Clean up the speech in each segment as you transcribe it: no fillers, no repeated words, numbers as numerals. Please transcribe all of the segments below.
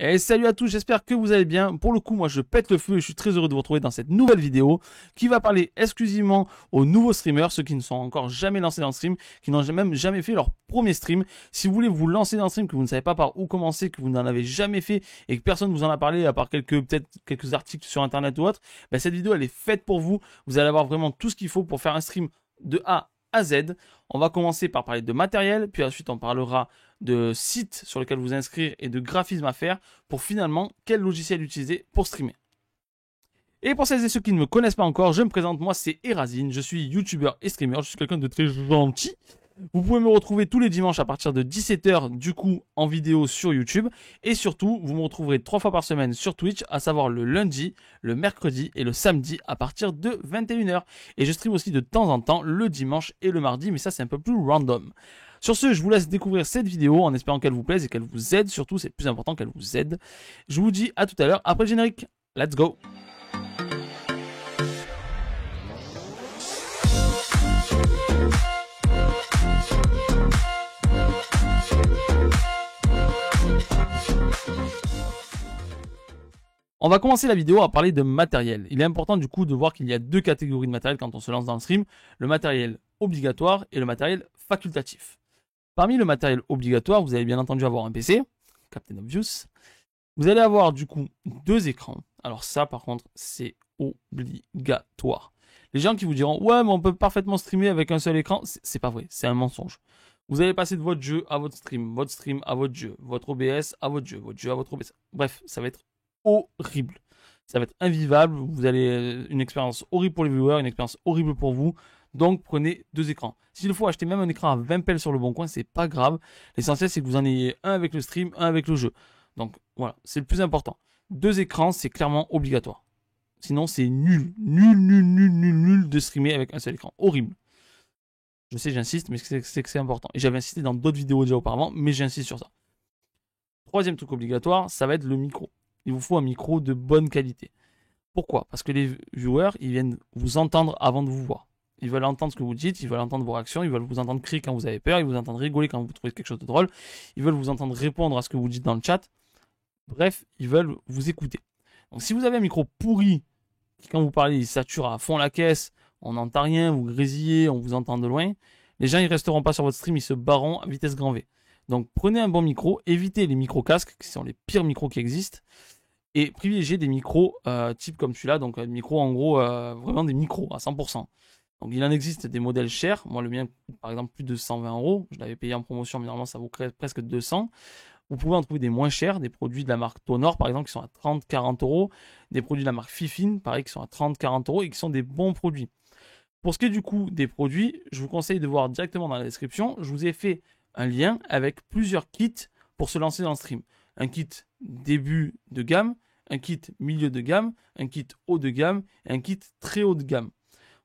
Et salut à tous, j'espère que vous allez bien. Pour le coup, moi je pète le feu et je suis très heureux de vous retrouver dans cette nouvelle vidéo qui va parler exclusivement aux nouveaux streamers, ceux qui ne sont encore jamais lancés dans le stream, qui n'ont même jamais fait leur premier stream. Si vous voulez vous lancer dans le stream, que vous ne savez pas par où commencer, que vous n'en avez jamais fait et que personne ne vous en a parlé à part peut-être quelques articles sur internet ou autre, ben cette vidéo elle est faite pour vous. Vous allez avoir vraiment tout ce qu'il faut pour faire un stream de A à Z. On va commencer par parler de matériel, puis ensuite on parlera de sites sur lesquels vous inscrire et de graphismes à faire pour finalement quel logiciel utiliser pour streamer. Et pour celles et ceux qui ne me connaissent pas encore, je me présente, moi c'est Erazine, je suis youtubeur et streamer, je suis quelqu'un de très gentil. Vous pouvez me retrouver tous les dimanches à partir de 17 h du coup en vidéo sur YouTube. Et surtout, vous me retrouverez 3 fois par semaine sur Twitch, à savoir le lundi, le mercredi et le samedi à partir de 21 h. Et je stream aussi de temps en temps le dimanche et le mardi, mais ça c'est un peu plus random. Sur ce, je vous laisse découvrir cette vidéo en espérant qu'elle vous plaise et qu'elle vous aide. Surtout, c'est plus important qu'elle vous aide. Je vous dis à tout à l'heure après le générique. Let's go! On va commencer la vidéo à parler de matériel. Il est important du coup de voir qu'il y a deux catégories de matériel quand on se lance dans le stream. Le matériel obligatoire et le matériel facultatif. Parmi le matériel obligatoire, vous allez bien entendu avoir un PC, Captain Obvious. Vous allez avoir du coup deux écrans. Alors ça par contre c'est obligatoire. Les gens qui vous diront ouais mais on peut parfaitement streamer avec un seul écran, c'est pas vrai, c'est un mensonge. Vous allez passer de votre jeu à votre stream à votre jeu, votre OBS à votre jeu à votre OBS. Bref, ça va être horrible. Ça va être invivable, vous allez une expérience horrible pour les viewers, une expérience horrible pour vous. Donc prenez deux écrans. S'il faut acheter même un écran à 20 pelles sur le bon coin, c'est pas grave. L'essentiel c'est que vous en ayez un avec le stream, un avec le jeu. Donc voilà, c'est le plus important. Deux écrans, c'est clairement obligatoire. Sinon c'est nul de streamer avec un seul écran. Horrible. Je sais, j'insiste, mais c'est important. Et j'avais insisté dans d'autres vidéos déjà auparavant, mais j'insiste sur ça. Troisième truc obligatoire, ça va être le micro. Il vous faut un micro de bonne qualité. Pourquoi? Parce que les viewers, ils viennent vous entendre avant de vous voir. Ils veulent entendre ce que vous dites, ils veulent entendre vos réactions, ils veulent vous entendre crier quand vous avez peur, ils vous entendent rigoler quand vous trouvez quelque chose de drôle, ils veulent vous entendre répondre à ce que vous dites dans le chat. Bref, ils veulent vous écouter. Donc si vous avez un micro pourri, quand vous parlez, il sature à fond la caisse, on n'entend rien, vous grésillez, on vous entend de loin, les gens ils resteront pas sur votre stream, ils se barreront à vitesse grand V. Donc prenez un bon micro, évitez les micro-casques, qui sont les pires micros qui existent, et privilégiez des micros type comme celui-là, donc un micro en gros, vraiment des micros à 100%. Donc il en existe des modèles chers, moi le mien par exemple plus de 120 €, je l'avais payé en promotion mais normalement ça vaut presque 200. Vous pouvez en trouver des moins chers, des produits de la marque Tonor par exemple qui sont à 30-40 €, des produits de la marque Fifine pareil qui sont à 30-40 € et qui sont des bons produits. Pour ce qui est du coup des produits, je vous conseille de voir directement dans la description, je vous ai fait un lien avec plusieurs kits pour se lancer dans le stream. Un kit début de gamme, un kit milieu de gamme, un kit haut de gamme et un kit très haut de gamme.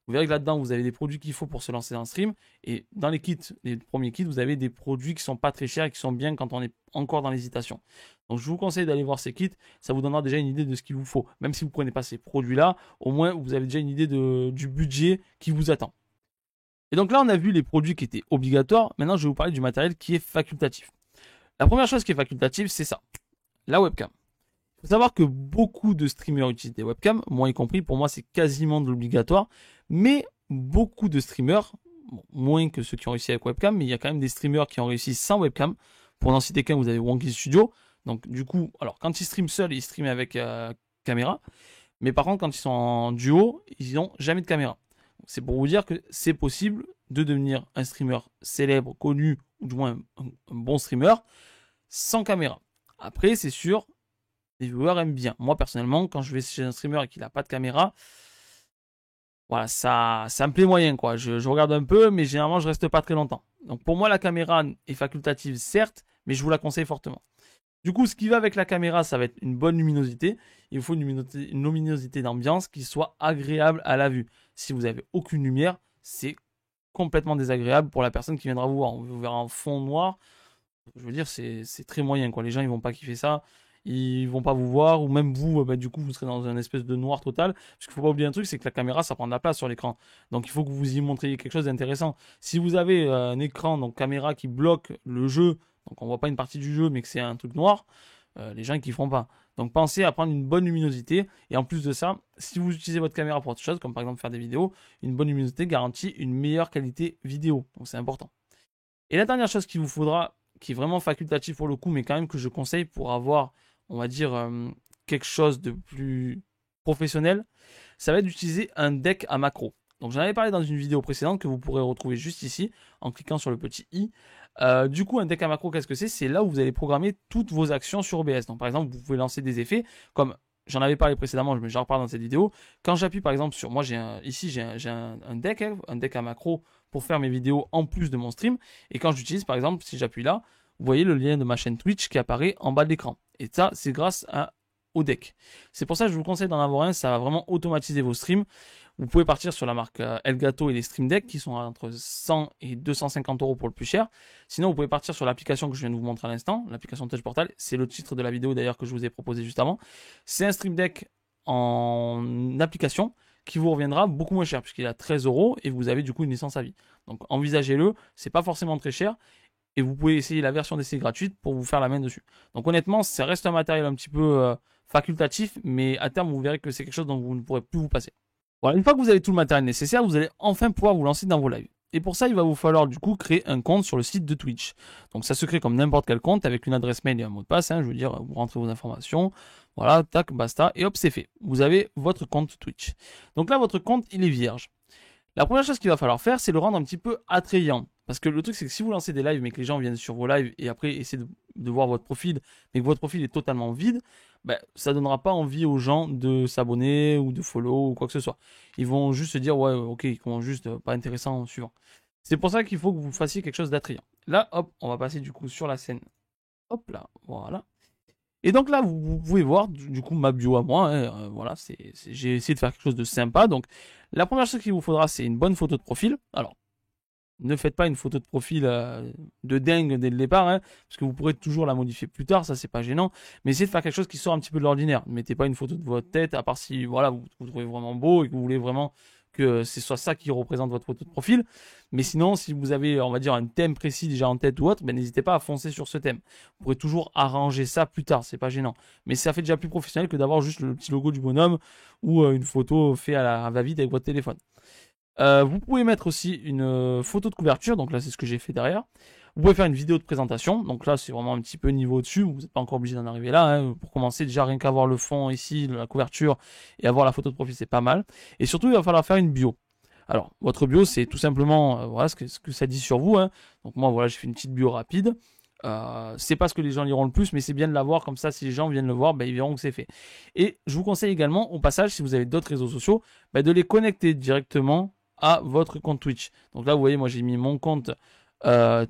Vous verrez que là-dedans, vous avez des produits qu'il faut pour se lancer dans le stream. Et dans les kits, les premiers kits, vous avez des produits qui sont pas très chers et qui sont bien quand on est encore dans l'hésitation. Donc je vous conseille d'aller voir ces kits. Ça vous donnera déjà une idée de ce qu'il vous faut. Même si vous ne prenez pas ces produits-là, au moins vous avez déjà une idée du budget qui vous attend. Et donc là, on a vu les produits qui étaient obligatoires. Maintenant, je vais vous parler du matériel qui est facultatif. La première chose qui est facultative, c'est ça, la webcam. Il faut savoir que beaucoup de streamers utilisent des webcams, moi y compris, pour moi c'est quasiment de l'obligatoire, mais beaucoup de streamers, bon, moins que ceux qui ont réussi avec webcam, mais il y a quand même des streamers qui ont réussi sans webcam. Pour n'en citer qu'un, vous avez Wonky Studio, donc du coup, alors quand ils streament seuls, ils streament avec caméra, mais par contre quand ils sont en duo, ils n'ont jamais de caméra. C'est pour vous dire que c'est possible de devenir un streamer célèbre, connu, ou du moins un bon streamer, sans caméra. Après, c'est sûr, les viewers aiment bien. Moi, personnellement, quand je vais chez un streamer et qu'il n'a pas de caméra, voilà, ça me plaît moyen, quoi. Je regarde un peu, mais généralement, je reste pas très longtemps. Donc, pour moi, la caméra est facultative, certes, mais je vous la conseille fortement. Du coup, ce qui va avec la caméra, ça va être une bonne luminosité. Il faut une luminosité d'ambiance qui soit agréable à la vue. Si vous avez aucune lumière, c'est complètement désagréable pour la personne qui viendra vous voir. On vous verra en fond noir. Je veux dire, c'est très moyen, quoi. Les gens, ils vont pas kiffer ça. Ils vont pas vous voir, ou même vous, bah, du coup, vous serez dans une espèce de noir total. Parce qu'il faut pas oublier un truc, c'est que la caméra, ça prend de la place sur l'écran. Donc, il faut que vous y montriez quelque chose d'intéressant. Si vous avez un écran, donc caméra qui bloque le jeu, donc on voit pas une partie du jeu, mais que c'est un truc noir, les gens qui feront pas. Donc pensez à prendre une bonne luminosité. Et en plus de ça, si vous utilisez votre caméra pour autre chose, comme par exemple faire des vidéos, une bonne luminosité garantit une meilleure qualité vidéo. Donc c'est important. Et la dernière chose qu'il vous faudra, qui est vraiment facultatif pour le coup, mais quand même que je conseille pour avoir, on va dire, quelque chose de plus professionnel, ça va être d'utiliser un deck à macro. Donc j'en avais parlé dans une vidéo précédente que vous pourrez retrouver juste ici en cliquant sur le petit i. Du coup, un deck à macro, qu'est-ce que c'est? C'est là où vous allez programmer toutes vos actions sur OBS. Donc par exemple, vous pouvez lancer des effets comme j'en avais parlé précédemment, mais j'en reparle dans cette vidéo. Quand j'appuie par exemple sur moi, j'ai un deck, un deck à macro pour faire mes vidéos en plus de mon stream. Et quand j'utilise par exemple, si j'appuie là, vous voyez le lien de ma chaîne Twitch qui apparaît en bas de l'écran. Et ça, c'est grâce au deck. C'est pour ça que je vous conseille d'en avoir un, ça va vraiment automatiser vos streams. Vous pouvez partir sur la marque Elgato et les Stream Deck qui sont entre 100 et 250 € pour le plus cher. Sinon, vous pouvez partir sur l'application que je viens de vous montrer à l'instant, l'application Touch Portal. C'est le titre de la vidéo d'ailleurs que je vous ai proposé juste avant. C'est un Stream Deck en application qui vous reviendra beaucoup moins cher puisqu'il est à 13 € et vous avez du coup une licence à vie. Donc envisagez-le, c'est pas forcément très cher. Et vous pouvez essayer la version d'essai gratuite pour vous faire la main dessus. Donc honnêtement, ça reste un matériel un petit peu facultatif, mais à terme, vous verrez que c'est quelque chose dont vous ne pourrez plus vous passer. Voilà, une fois que vous avez tout le matériel nécessaire, vous allez enfin pouvoir vous lancer dans vos lives. Et pour ça, il va vous falloir du coup créer un compte sur le site de Twitch. Donc ça se crée comme n'importe quel compte avec une adresse mail et un mot de passe. Je veux dire, vous rentrez vos informations, voilà, tac, basta, et hop, c'est fait. Vous avez votre compte Twitch. Donc là, votre compte, il est vierge. La première chose qu'il va falloir faire, c'est le rendre un petit peu attrayant. Parce que le truc, c'est que si vous lancez des lives, mais que les gens viennent sur vos lives et après essaient de voir votre profil, mais que votre profil est totalement vide, ça ne donnera pas envie aux gens de s'abonner ou de follow ou quoi que ce soit. Ils vont juste se dire, ouais, ok, ils vont juste pas intéressant en suivant. C'est pour ça qu'il faut que vous fassiez quelque chose d'attrayant. Là, hop, on va passer du coup sur la scène. Hop là, voilà. Et donc là, vous pouvez voir du coup ma bio à moi. Voilà, j'ai essayé de faire quelque chose de sympa. Donc la première chose qu'il vous faudra, c'est une bonne photo de profil. Alors, ne faites pas une photo de profil de dingue dès le départ, parce que vous pourrez toujours la modifier plus tard, ça c'est pas gênant. Mais essayez de faire quelque chose qui sort un petit peu de l'ordinaire. Ne mettez pas une photo de votre tête, à part si voilà, vous trouvez vraiment beau et que vous voulez vraiment que ce soit ça qui représente votre photo de profil. Mais sinon, si vous avez, on va dire, un thème précis déjà en tête ou autre, n'hésitez pas à foncer sur ce thème. Vous pourrez toujours arranger ça plus tard, c'est pas gênant. Mais ça fait déjà plus professionnel que d'avoir juste le petit logo du bonhomme ou une photo faite à la va-vite avec votre téléphone. Vous pouvez mettre aussi une photo de couverture, donc là c'est ce que j'ai fait derrière. Vous pouvez faire une vidéo de présentation, donc là c'est vraiment un petit peu niveau au-dessus, vous n'êtes pas encore obligé d'en arriver là. Pour commencer, déjà rien qu'avoir le fond ici, la couverture, et avoir la photo de profil, c'est pas mal. Et surtout, il va falloir faire une bio. Alors, votre bio, c'est tout simplement voilà ce que ça dit sur vous. Donc moi, voilà, j'ai fait une petite bio rapide. C'est pas ce que les gens liront le plus, mais c'est bien de l'avoir, comme ça, si les gens viennent le voir, ils verront que c'est fait. Et je vous conseille également, au passage, si vous avez d'autres réseaux sociaux, de les connecter directement à votre compte Twitch. Donc là, vous voyez, moi j'ai mis mon compte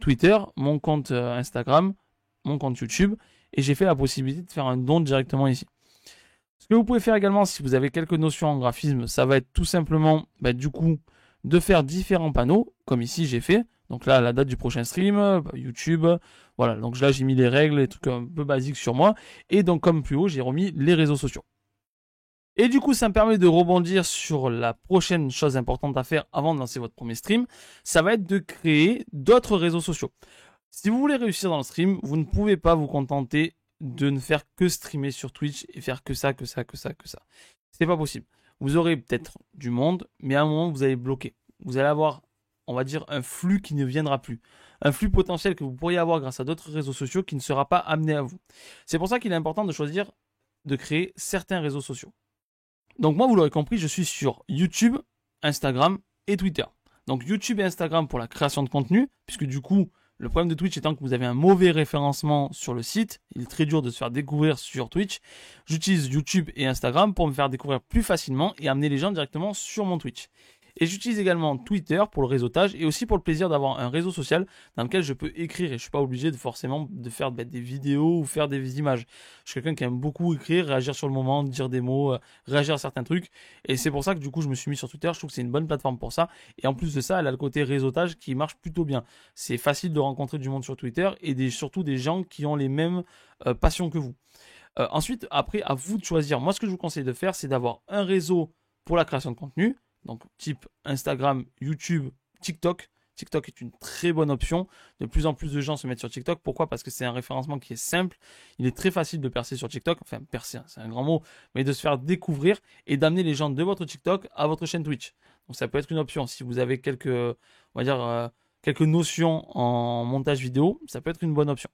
Twitter, mon compte Instagram, mon compte YouTube, et j'ai fait la possibilité de faire un don directement ici. Ce que vous pouvez faire également, si vous avez quelques notions en graphisme, ça va être tout simplement, du coup, de faire différents panneaux, comme ici j'ai fait. Donc là, la date du prochain stream, YouTube, voilà. Donc là, j'ai mis les règles, les trucs un peu basiques sur moi. Et donc, comme plus haut, j'ai remis les réseaux sociaux. Et du coup, ça me permet de rebondir sur la prochaine chose importante à faire avant de lancer votre premier stream. Ça va être de créer d'autres réseaux sociaux. Si vous voulez réussir dans le stream, vous ne pouvez pas vous contenter de ne faire que streamer sur Twitch et faire que ça. C'est pas possible. Vous aurez peut-être du monde, mais à un moment, vous allez bloquer. Vous allez avoir, on va dire, un flux qui ne viendra plus. Un flux potentiel que vous pourriez avoir grâce à d'autres réseaux sociaux qui ne sera pas amené à vous. C'est pour ça qu'il est important de choisir de créer certains réseaux sociaux. Donc moi, vous l'aurez compris, je suis sur YouTube, Instagram et Twitter. Donc YouTube et Instagram pour la création de contenu, puisque du coup, le problème de Twitch étant que vous avez un mauvais référencement sur le site, il est très dur de se faire découvrir sur Twitch. J'utilise YouTube et Instagram pour me faire découvrir plus facilement et amener les gens directement sur mon Twitch. Et j'utilise également Twitter pour le réseautage et aussi pour le plaisir d'avoir un réseau social dans lequel je peux écrire et je ne suis pas obligé de forcément de faire des vidéos ou faire des images. Je suis quelqu'un qui aime beaucoup écrire, réagir sur le moment, dire des mots, réagir à certains trucs. Et c'est pour ça que du coup je me suis mis sur Twitter. Je trouve que c'est une bonne plateforme pour ça. Et en plus de ça, elle a le côté réseautage qui marche plutôt bien. C'est facile de rencontrer du monde sur Twitter et surtout des gens qui ont les mêmes passions que vous. Ensuite, après, à vous de choisir. Moi, ce que je vous conseille de faire, c'est d'avoir un réseau pour la création de contenu. Donc type Instagram, YouTube, TikTok. TikTok est une très bonne option. De plus en plus de gens se mettent sur TikTok. Pourquoi? Parce que c'est un référencement qui est simple. Il est très facile de percer sur TikTok. Enfin, percer, c'est un grand mot, mais de se faire découvrir et d'amener les gens de votre TikTok à votre chaîne Twitch. Donc ça peut être une option. Si vous avez quelques, on va dire, quelques notions en montage vidéo, ça peut être une bonne option.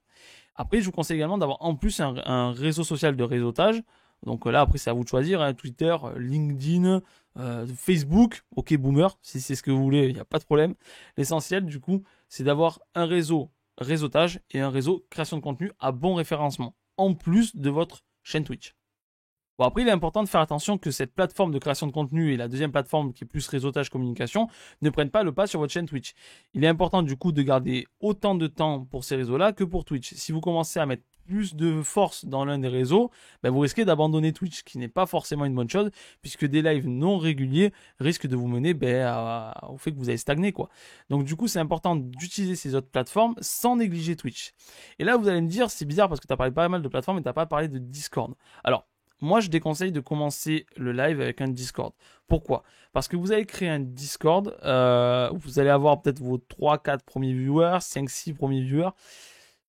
Après, je vous conseille également d'avoir en plus un réseau social de réseautage. Donc là, après, c'est à vous de choisir, hein, Twitter, LinkedIn, Facebook, ok boomer, si c'est ce que vous voulez, il n'y a pas de problème. L'essentiel, du coup, c'est d'avoir un réseau réseautage et un réseau création de contenu à bon référencement, en plus de votre chaîne Twitch. Bon, après, il est important de faire attention que cette plateforme de création de contenu et la deuxième plateforme qui est plus réseautage communication ne prennent pas le pas sur votre chaîne Twitch. Il est important du coup de garder autant de temps pour ces réseaux-là que pour Twitch. Si vous commencez à mettre plus de force dans l'un des réseaux, ben vous risquez d'abandonner Twitch, ce qui n'est pas forcément une bonne chose, puisque des lives non réguliers risquent de vous mener au fait que vous allez stagner, quoi. Donc du coup, c'est important d'utiliser ces autres plateformes sans négliger Twitch. Et là, vous allez me dire, c'est bizarre parce que tu as parlé pas mal de plateformes et tu n'as pas parlé de Discord. Alors, moi, je déconseille de commencer le live avec un Discord. Pourquoi? Parce que vous allez créer un Discord, vous allez avoir peut-être vos 3-4 premiers viewers, 5-6 premiers viewers.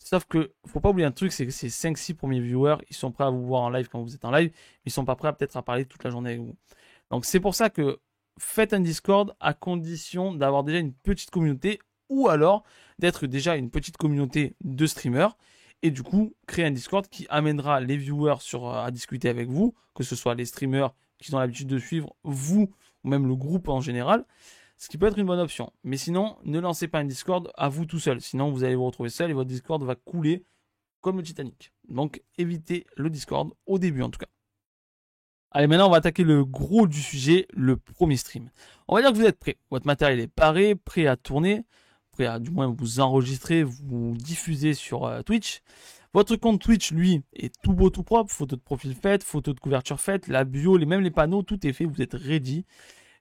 Sauf que, faut pas oublier un truc, c'est que ces 5-6 premiers viewers, ils sont prêts à vous voir en live quand vous êtes en live, mais ils sont pas prêts peut-être à parler toute la journée avec vous. Donc c'est pour ça que faites un Discord à condition d'avoir déjà une petite communauté ou alors d'être déjà une petite communauté de streamers. Et du coup, créer un Discord qui amènera les viewers à discuter avec vous, que ce soit les streamers qui ont l'habitude de suivre vous ou même le groupe en général, ce qui peut être une bonne option. Mais sinon, ne lancez pas un Discord à vous tout seul. Sinon, vous allez vous retrouver seul et votre Discord va couler comme le Titanic. Donc, évitez le Discord au début en tout cas. Allez, maintenant, on va attaquer le gros du sujet, le premier stream. On va dire que vous êtes prêts. Votre matériel est paré, prêt à tourner. Prêt à du moins vous enregistrer, vous diffuser sur Twitch. Votre compte Twitch, lui, est tout beau, tout propre. Photo de profil faite, photo de couverture faite, la bio, même les panneaux, tout est fait. Vous êtes ready.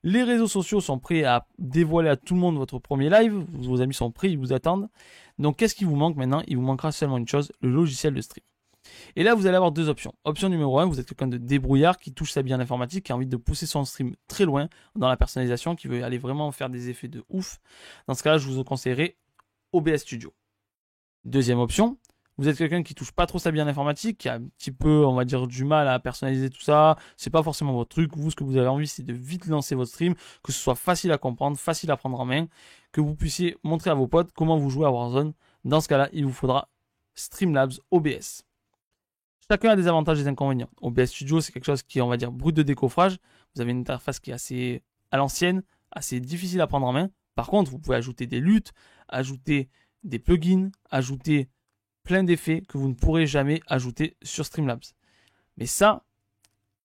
Les réseaux sociaux sont prêts à dévoiler à tout le monde votre premier live. Vos amis sont prêts, ils vous attendent. Donc, qu'est-ce qui vous manque maintenant? Il vous manquera seulement une chose, le logiciel de stream. Et là, vous allez avoir deux options. Option numéro 1, vous êtes quelqu'un de débrouillard qui touche sa vie en informatique, qui a envie de pousser son stream très loin dans la personnalisation, qui veut aller vraiment faire des effets de ouf. Dans ce cas-là, je vous conseillerais OBS Studio. Deuxième option, vous êtes quelqu'un qui touche pas trop sa vie en informatique, qui a un petit peu, on va dire, du mal à personnaliser tout ça. C'est pas forcément votre truc. Vous, ce que vous avez envie, c'est de vite lancer votre stream, que ce soit facile à comprendre, facile à prendre en main, que vous puissiez montrer à vos potes comment vous jouez à Warzone. Dans ce cas-là, il vous faudra Streamlabs OBS. Chacun a des avantages et des inconvénients. OBS Studio, c'est quelque chose qui est, on va dire, brut de décoffrage. Vous avez une interface qui est assez à l'ancienne, assez difficile à prendre en main. Par contre, vous pouvez ajouter des luttes, ajouter des plugins, ajouter plein d'effets que vous ne pourrez jamais ajouter sur Streamlabs. Mais ça,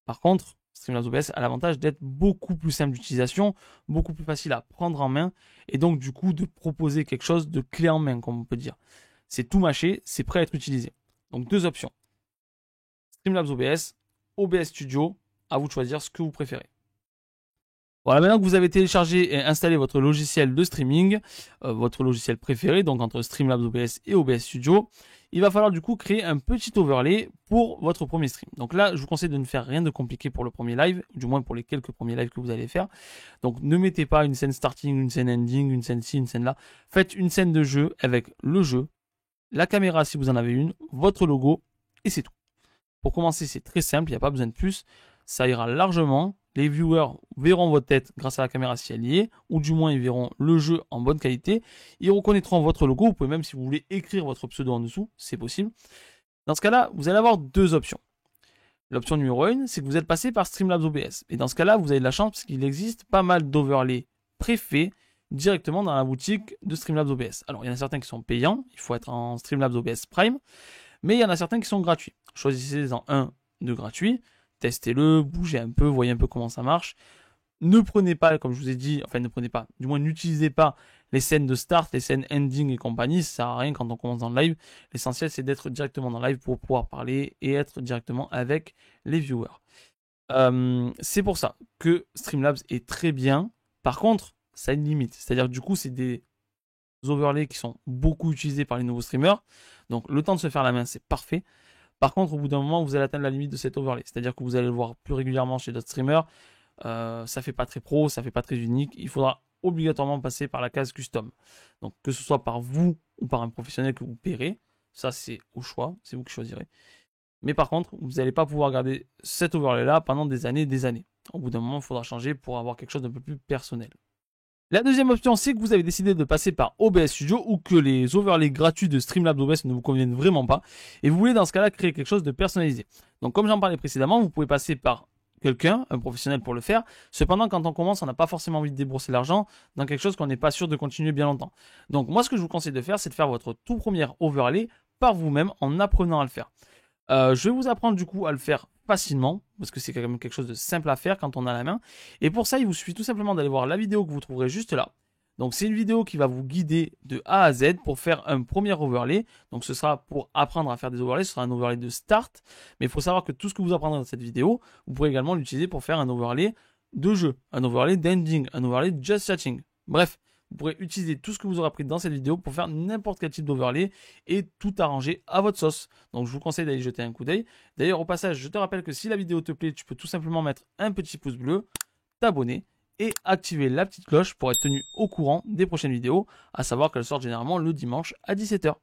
par contre, Streamlabs OBS a l'avantage d'être beaucoup plus simple d'utilisation, beaucoup plus facile à prendre en main, et donc du coup de proposer quelque chose de clé en main, comme on peut dire. C'est tout mâché, c'est prêt à être utilisé. Donc deux options. Streamlabs OBS, OBS Studio, à vous de choisir ce que vous préférez. Voilà, maintenant que vous avez téléchargé et installé votre logiciel de streaming, votre logiciel préféré, donc entre Streamlabs OBS et OBS Studio, il va falloir du coup créer un petit overlay pour votre premier stream. Donc là, je vous conseille de ne faire rien de compliqué pour le premier live, du moins pour les quelques premiers lives que vous allez faire. Donc ne mettez pas une scène starting, une scène ending, une scène ci, une scène là. Faites une scène de jeu avec le jeu, la caméra si vous en avez une, votre logo, et c'est tout. Pour commencer, c'est très simple, il n'y a pas besoin de plus. Ça ira largement. Les viewers verront votre tête grâce à la caméra si elle y est, ou du moins ils verront le jeu en bonne qualité. Ils reconnaîtront votre logo. Vous pouvez même, si vous voulez, écrire votre pseudo en dessous, c'est possible. Dans ce cas-là, vous allez avoir deux options. L'option numéro 1, c'est que vous êtes passé par Streamlabs OBS. Et dans ce cas-là, vous avez de la chance parce qu'il existe pas mal d'overlays préfaits directement dans la boutique de Streamlabs OBS. Alors, il y en a certains qui sont payants. Il faut être en Streamlabs OBS Prime. Mais il y en a certains qui sont gratuits. Choisissez-en un de gratuit, testez-le, bougez un peu, voyez un peu comment ça marche. Ne prenez pas, comme je vous ai dit, enfin ne prenez pas, du moins n'utilisez pas les scènes de start, les scènes ending et compagnie, ça sert à rien quand on commence dans le live. L'essentiel c'est d'être directement dans le live pour pouvoir parler et être directement avec les viewers. C'est pour ça que Streamlabs est très bien. Par contre, ça a une limite. C'est-à-dire que du coup, c'est des overlays qui sont beaucoup utilisés par les nouveaux streamers. Donc le temps de se faire la main, c'est parfait. Par contre, au bout d'un moment, vous allez atteindre la limite de cet overlay. C'est-à-dire que vous allez le voir plus régulièrement chez d'autres streamers. Ça fait pas très pro, ça fait pas très unique. Il faudra obligatoirement passer par la case custom. Donc que ce soit par vous ou par un professionnel que vous paierez, ça c'est au choix, c'est vous qui choisirez. Mais par contre, vous n'allez pas pouvoir garder cet overlay là pendant des années et des années. Au bout d'un moment, il faudra changer pour avoir quelque chose d'un peu plus personnel. La deuxième option, c'est que vous avez décidé de passer par OBS Studio ou que les overlays gratuits de Streamlabs OBS ne vous conviennent vraiment pas et vous voulez dans ce cas-là créer quelque chose de personnalisé. Donc comme j'en parlais précédemment, vous pouvez passer par quelqu'un, un professionnel pour le faire. Cependant, quand on commence, on n'a pas forcément envie de débourser l'argent dans quelque chose qu'on n'est pas sûr de continuer bien longtemps. Donc moi, ce que je vous conseille de faire, c'est de faire votre tout premier overlay par vous-même en apprenant à le faire. Je vais vous apprendre du coup à le faire facilement parce que c'est quand même quelque chose de simple à faire quand on a la main. Et pour ça, il vous suffit tout simplement d'aller voir la vidéo que vous trouverez juste là. Donc c'est une vidéo qui va vous guider de A à Z pour faire un premier overlay. Donc ce sera pour apprendre à faire des overlays, ce sera un overlay de start. Mais il faut savoir que tout ce que vous apprendrez dans cette vidéo, vous pourrez également l'utiliser pour faire un overlay de jeu, un overlay d'ending, un overlay de just chatting. Bref, vous pourrez utiliser tout ce que vous aurez appris dans cette vidéo pour faire n'importe quel type d'overlay et tout arranger à votre sauce. Donc je vous conseille d'aller jeter un coup d'œil. D'ailleurs au passage, je te rappelle que si la vidéo te plaît, tu peux tout simplement mettre un petit pouce bleu, t'abonner et activer la petite cloche pour être tenu au courant des prochaines vidéos, à savoir qu'elles sortent généralement le dimanche à 17 h.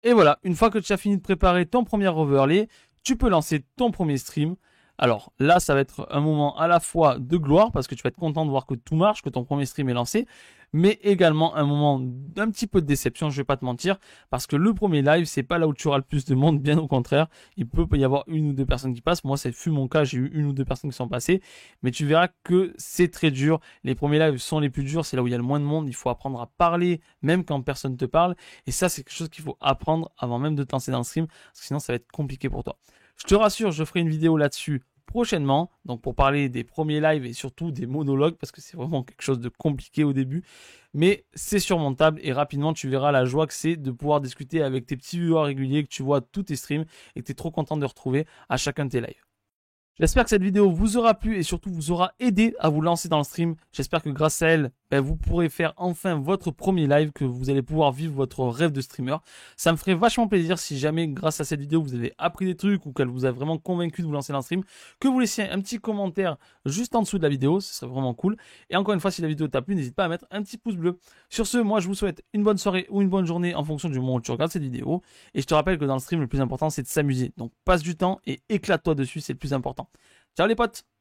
Et voilà, une fois que tu as fini de préparer ton premier overlay, tu peux lancer ton premier stream. Alors là, ça va être un moment à la fois de gloire parce que tu vas être content de voir que tout marche, que ton premier stream est lancé, mais également un moment d'un petit peu de déception, je vais pas te mentir, parce que le premier live, c'est pas là où tu auras le plus de monde, bien au contraire. Il peut y avoir une ou deux personnes qui passent. Moi, ça fut mon cas, j'ai eu une ou deux personnes qui sont passées, mais tu verras que c'est très dur. Les premiers lives sont les plus durs, c'est là où il y a le moins de monde. Il faut apprendre à parler, même quand personne te parle, et ça, c'est quelque chose qu'il faut apprendre avant même de te lancer dans le stream, parce que sinon, ça va être compliqué pour toi. Je te rassure, je ferai une vidéo là-dessus prochainement, donc pour parler des premiers lives et surtout des monologues, parce que c'est vraiment quelque chose de compliqué au début, mais c'est surmontable et rapidement tu verras la joie que c'est de pouvoir discuter avec tes petits viewers réguliers que tu vois tous tes streams et que tu es trop content de retrouver à chacun de tes lives. J'espère que cette vidéo vous aura plu et surtout vous aura aidé à vous lancer dans le stream. J'espère que grâce à elle, vous pourrez faire enfin votre premier live, que vous allez pouvoir vivre votre rêve de streamer. Ça me ferait vachement plaisir si jamais grâce à cette vidéo vous avez appris des trucs ou qu'elle vous a vraiment convaincu de vous lancer dans le stream, que vous laissiez un petit commentaire juste en dessous de la vidéo, ce serait vraiment cool. Et encore une fois, si la vidéo t'a plu, n'hésite pas à mettre un petit pouce bleu. Sur ce, moi je vous souhaite une bonne soirée ou une bonne journée en fonction du moment où tu regardes cette vidéo. Et je te rappelle que dans le stream, le plus important c'est de s'amuser. Donc passe du temps et éclate-toi dessus, c'est le plus important. Ciao les potes!